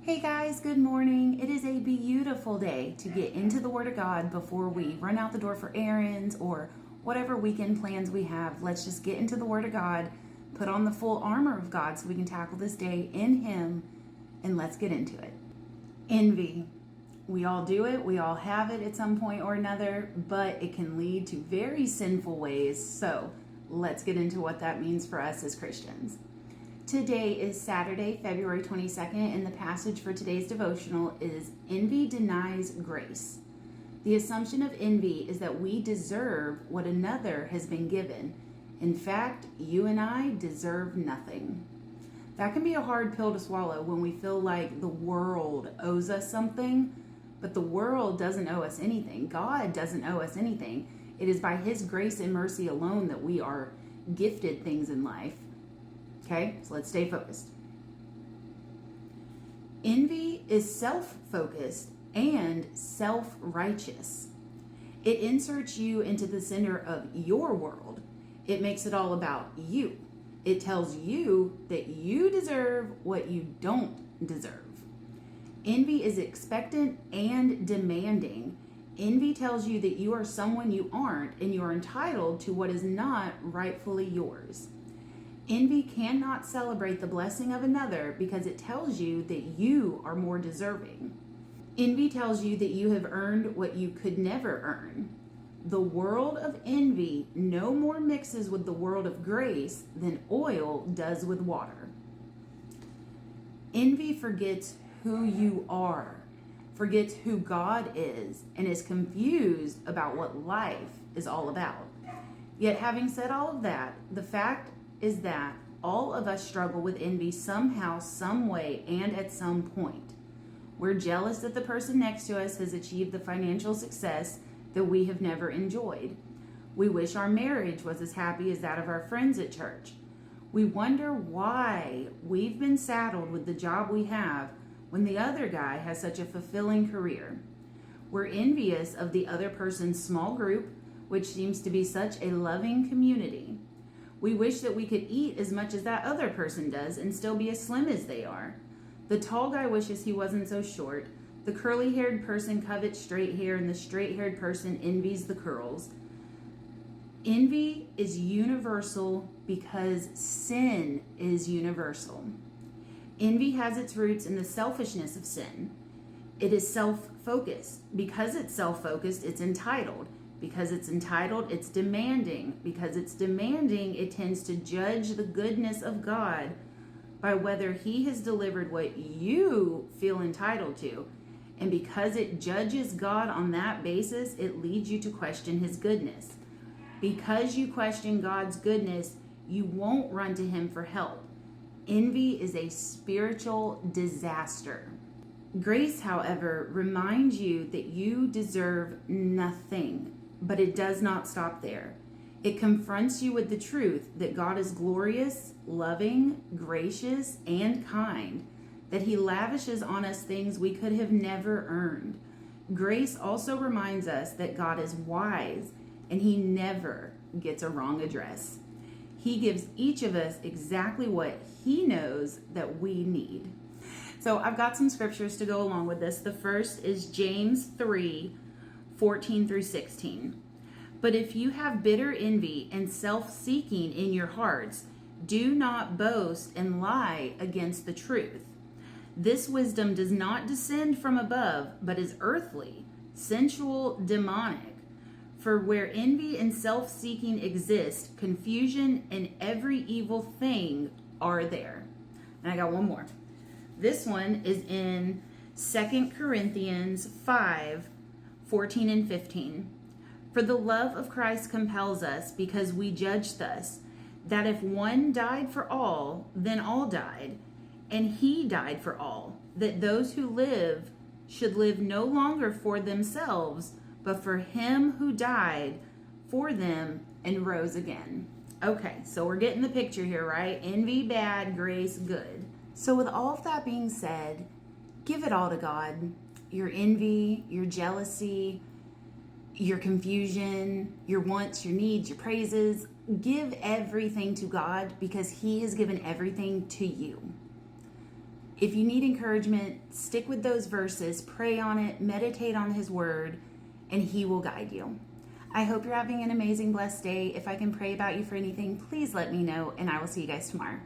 Hey guys, good morning. It is a beautiful day to get into the Word of God before we run out the door for errands or whatever weekend plans we have. Let's just get into the Word of God, put on the full armor of God so we can tackle this day in Him, and let's get into it. Envy. We all do it, we all have it at some point or another, but it can lead to very sinful ways. So let's get into what that means for us as Christians. Today is Saturday, February 22nd, and the passage for today's devotional is Envy Denies Grace. The assumption of envy is that we deserve what another has been given. In fact, you and I deserve nothing. That can be a hard pill to swallow when we feel like the world owes us something, but the world doesn't owe us anything. God doesn't owe us anything. It is by His grace and mercy alone that we are gifted things in life. Okay, so let's stay focused. Envy is self-focused and self-righteous. It inserts you into the center of your world. It makes it all about you. It tells you that you deserve what you don't deserve. Envy is expectant and demanding. Envy tells you that you are someone you aren't and you are entitled to what is not rightfully yours. Envy cannot celebrate the blessing of another because it tells you that you are more deserving. Envy tells you that you have earned what you could never earn. The world of envy no more mixes with the world of grace than oil does with water. Envy forgets who you are, forgets who God is, and is confused about what life is all about. Yet having said all of that, the fact is that all of us struggle with envy somehow, some way, and at some point. We're jealous that the person next to us has achieved the financial success that we have never enjoyed. We wish our marriage was as happy as that of our friends at church. We wonder why we've been saddled with the job we have when the other guy has such a fulfilling career. We're envious of the other person's small group, which seems to be such a loving community. We wish that we could eat as much as that other person does and still be as slim as they are. The tall guy wishes he wasn't so short. The curly-haired person covets straight hair, and the straight-haired person envies the curls. Envy is universal because sin is universal. Envy has its roots in the selfishness of sin. It is self-focused. Because it's self-focused, it's entitled. Because it's entitled, it's demanding. Because it's demanding, it tends to judge the goodness of God by whether He has delivered what you feel entitled to. And because it judges God on that basis, it leads you to question His goodness. Because you question God's goodness, you won't run to Him for help. Envy is a spiritual disaster. Grace, however, reminds you that you deserve nothing. But it does not stop there. It confronts you with the truth that God is glorious, loving, gracious, and kind, that He lavishes on us things we could have never earned. Grace also reminds us that God is wise, and He never gets a wrong address. He gives each of us exactly what He knows that we need. So I've got some scriptures to go along with this. The first is James 3:14 through 16. But if you have bitter envy and self-seeking in your hearts, do not boast and lie against the truth. This wisdom does not descend from above, but is earthly, sensual, demonic. For where envy and self-seeking exist, confusion and every evil thing are there. And I got one more. This one is in 2 Corinthians 5:14 and 15. For the love of Christ compels us, because we judge thus, that if one died for all, then all died. And He died for all, that those who live should live no longer for themselves, but for Him who died for them and rose again. Okay, so we're getting the picture here, right? Envy bad, grace good. So with all of that being said, give it all to God. Your envy, your jealousy, your confusion, your wants, your needs, your praises. Give everything to God because He has given everything to you. If you need encouragement, stick with those verses, pray on it, meditate on his word, and he will guide you. I hope you're having an amazing, blessed day. If I can pray about you for anything, please let me know, and I will see you guys tomorrow.